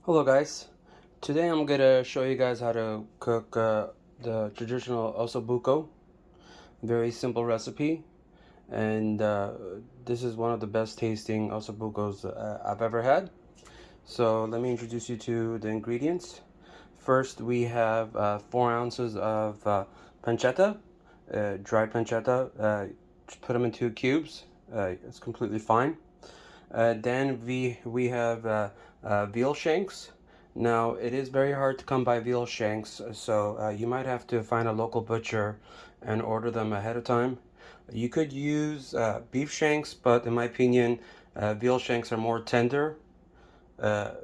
Hello guys, today I'm gonna show you guys how to cook the traditional Osso Buco. Very simple recipe, and this is one of the best tasting Osso Bucos I've ever had. So let me introduce you to the ingredients. First we have 4 ounces of pancetta, dried pancetta. Just put them into cubes. It's completely fine. Then we have veal shanks. Now it is very hard to come by veal shanks, so you might have to find a local butcher and order them ahead of time. You could use beef shanks, but in my opinion, veal shanks are more tender.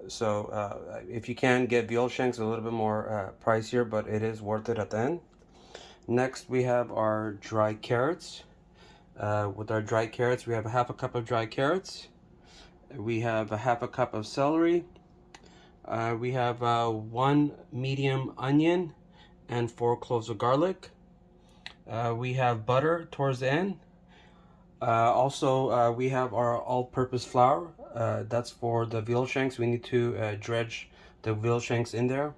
So if you can get veal shanks, a little bit more pricier, but it is worth it at the end. Next, we have our dry carrots. With our dry carrots, we have a half a cup of dry carrots. We have a half a cup of celery. We have 1 medium onion and 4 cloves of garlic. We have butter towards the end. Also, we have our all-purpose flour. That's for the veal shanks. We need to dredge the veal shanks in there,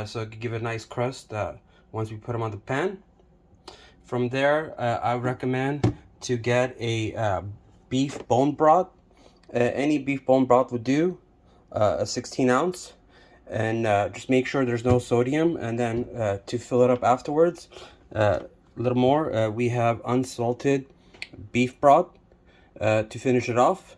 so it can give it a nice crust once we put them on the pan. From there, I recommend to get a beef bone broth. Any beef bone broth would do, a 16 ounce, and just make sure there's no sodium. And then to fill it up afterwards, a little more, we have unsalted beef broth to finish it off.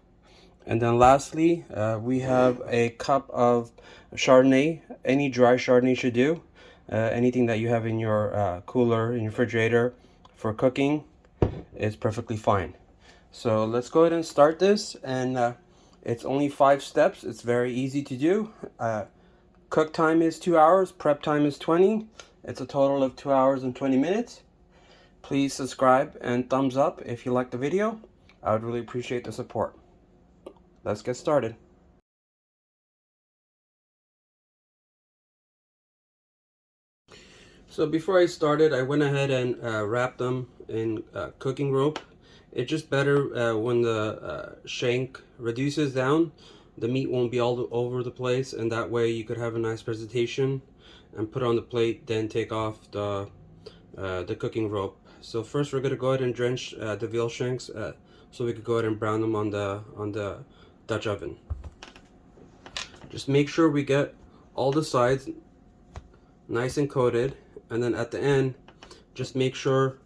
And then lastly, we have a cup of Chardonnay. Any dry Chardonnay should do. Anything that you have in your cooler, in your refrigerator for cooking is perfectly fine. So let's go ahead and start this, and it's only 5 steps. It's very easy to do. Cook time is 2 hours, prep time is 20. It's a total of 2 hours and 20 minutes. Please subscribe and thumbs up if you like the video. I would really appreciate the support. Let's get started. So before I started, I went ahead and wrapped them in cooking rope. It's just better when the shank reduces down. The meat won't be all over the place, and that way you could have a nice presentation and put it on the plate, then take off the cooking rope. So first we're going to go ahead and drench the veal shanks so we could go ahead and brown them on the Dutch oven. Just make sure we get all the sides nice and coated, and then at the end just make sure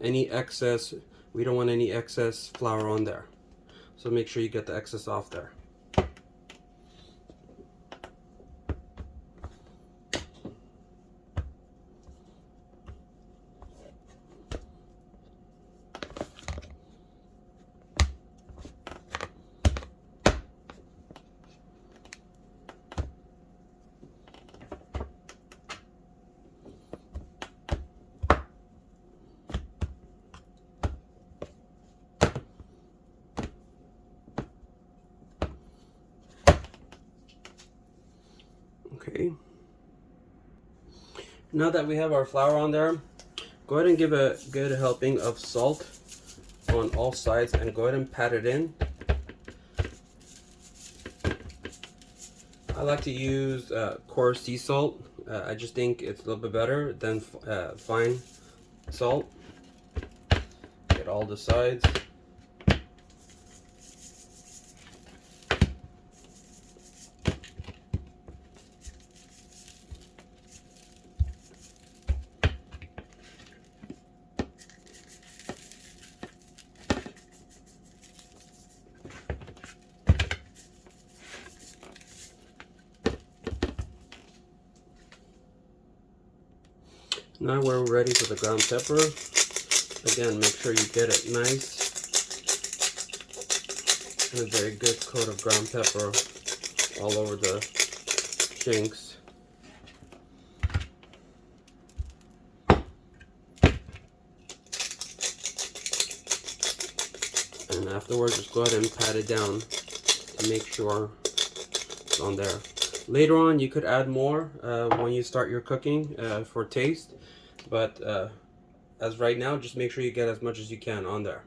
any excess, we don't want any excess flour on there, so make sure you get the excess off there. Okay, now that we have our flour on there, go ahead and give a good helping of salt on all sides and go ahead and pat it in. I like to use coarse sea salt. I just think it's a little bit better than fine salt. Get all the sides. Now we're ready for the ground pepper. Again, make sure you get it nice and a very good coat of ground pepper all over the shanks. And afterwards, just go ahead and pat it down to make sure it's on there. Later on, you could add more when you start your cooking for taste, but as right now, just make sure you get as much as you can on there.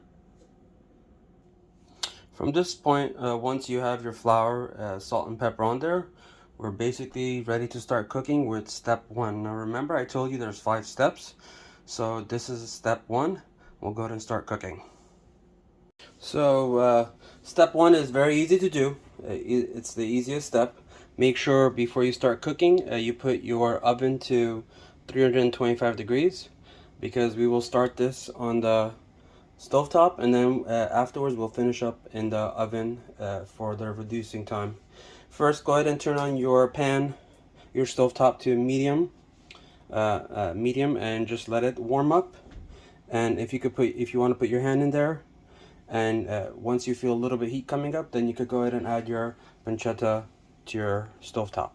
From this point, once you have your flour, salt and pepper on there, we're basically ready to start cooking with step 1. Now remember, I told you there's 5 steps, so this is step 1. We'll go ahead and start cooking. So step 1 is very easy to do. It's the easiest step. Make sure before you start cooking, you put your oven to 325 degrees, because we will start this on the stovetop, and then afterwards we'll finish up in the oven for the reducing time. First, go ahead and turn on your pan, your stovetop, to medium, and just let it warm up. And if you want to put your hand in there, and once you feel a little bit heat coming up, then you could go ahead and add your pancetta to your stovetop.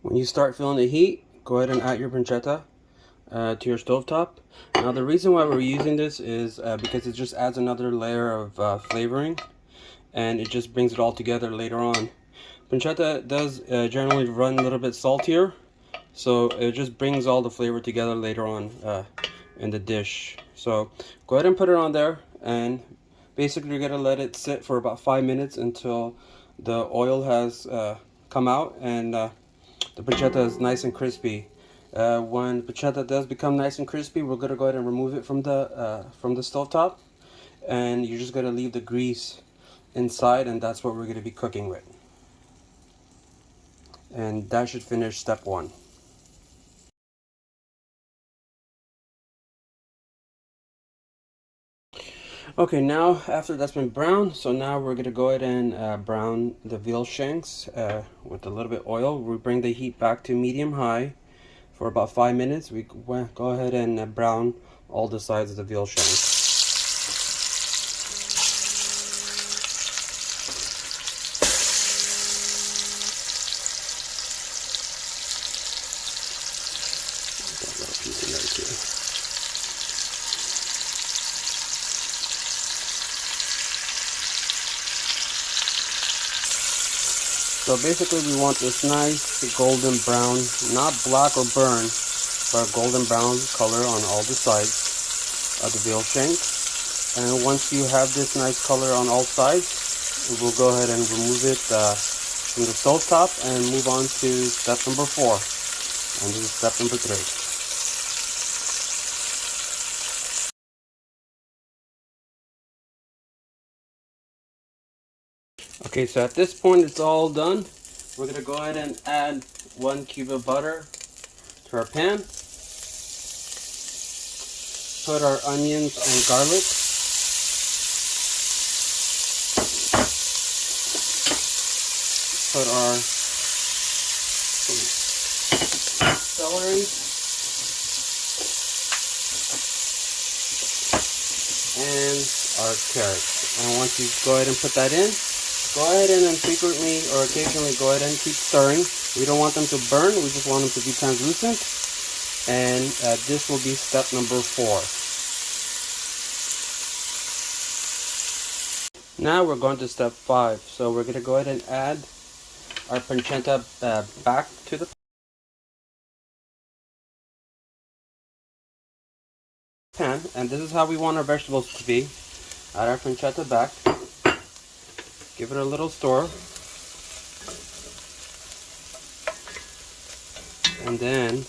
When you start feeling the heat, go ahead and add your pancetta to your stovetop. Now the reason why we're using this is because it just adds another layer of flavoring, and it just brings it all together later on. Pancetta does generally run a little bit saltier, so it just brings all the flavor together later on in the dish. So go ahead and put it on there, and basically you're gonna let it sit for about 5 minutes until the oil has come out and the pancetta is nice and crispy. When pancetta does become nice and crispy, we're gonna go ahead and remove it from the stovetop, and you're just gonna leave the grease inside, and that's what we're gonna be cooking with. And that should finish step 1. Okay, now after that's been browned, so now we're gonna go ahead and brown the veal shanks with a little bit of oil. We bring the heat back to medium high for about 5 minutes. We go ahead and brown all the sides of the veal shanks. So basically we want this nice golden brown, not black or burn, but golden brown color on all the sides of the veal shank. And once you have this nice color on all sides, we'll go ahead and remove it from the stove top and move on to step number 4. And this is step number 3. Okay, so at this point it's all done. We're gonna go ahead and add 1 cube of butter to our pan. Put our onions and garlic. Put our celery. And our carrots. And once you go ahead and put that in, go ahead and frequently or occasionally go ahead and keep stirring. We don't want them to burn, we just want them to be translucent. And this will be step number 4. Now we're going to step 5. So we're going to go ahead and add our pancetta back to the pan. And this is how we want our vegetables to be. Add our pancetta back. Give it a little stir. And then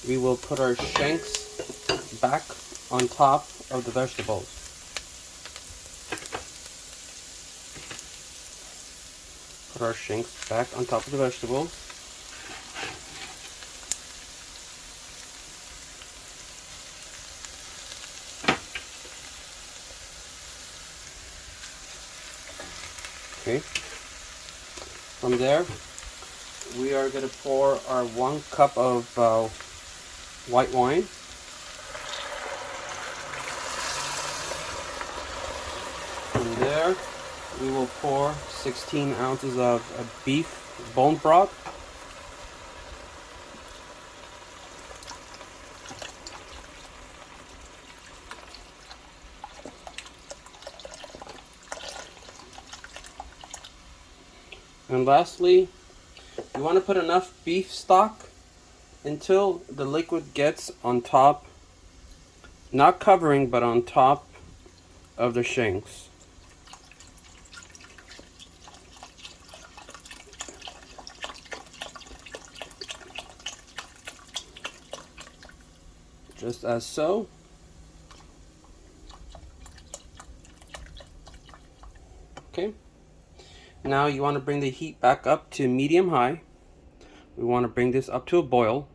we will put our shanks back on top of the vegetables. Put our shanks back on top of the vegetables. Okay. From there, we are going to pour our 1 cup of white wine. From there, we will pour 16 ounces of beef bone broth. And lastly, you want to put enough beef stock until the liquid gets on top, not covering, but on top of the shanks. Just as so. Okay. Now you want to bring the heat back up to medium high. We want to bring this up to a boil.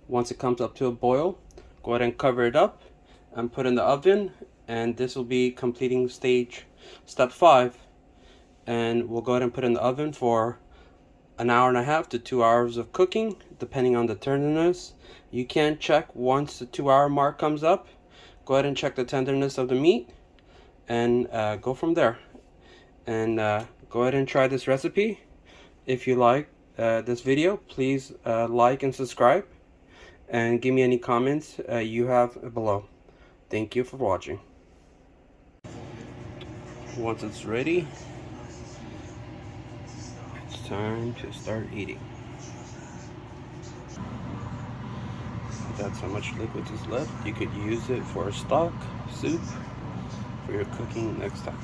Once it comes up to a boil, go ahead and cover it up and put in the oven, and this will be completing step 5, and we'll go ahead and put in the oven for an hour and a half to 2 hours of cooking, depending on the tenderness. You can check once the 2-hour mark comes up. Go ahead and check the tenderness of the meat and go from there. And go ahead and try this recipe. If you like this video, please like and subscribe, and give me any comments you have below. Thank you for watching. Once it's ready, it's time to start eating. That's how much liquid is left. You could use it for a stock, soup, for your cooking next time.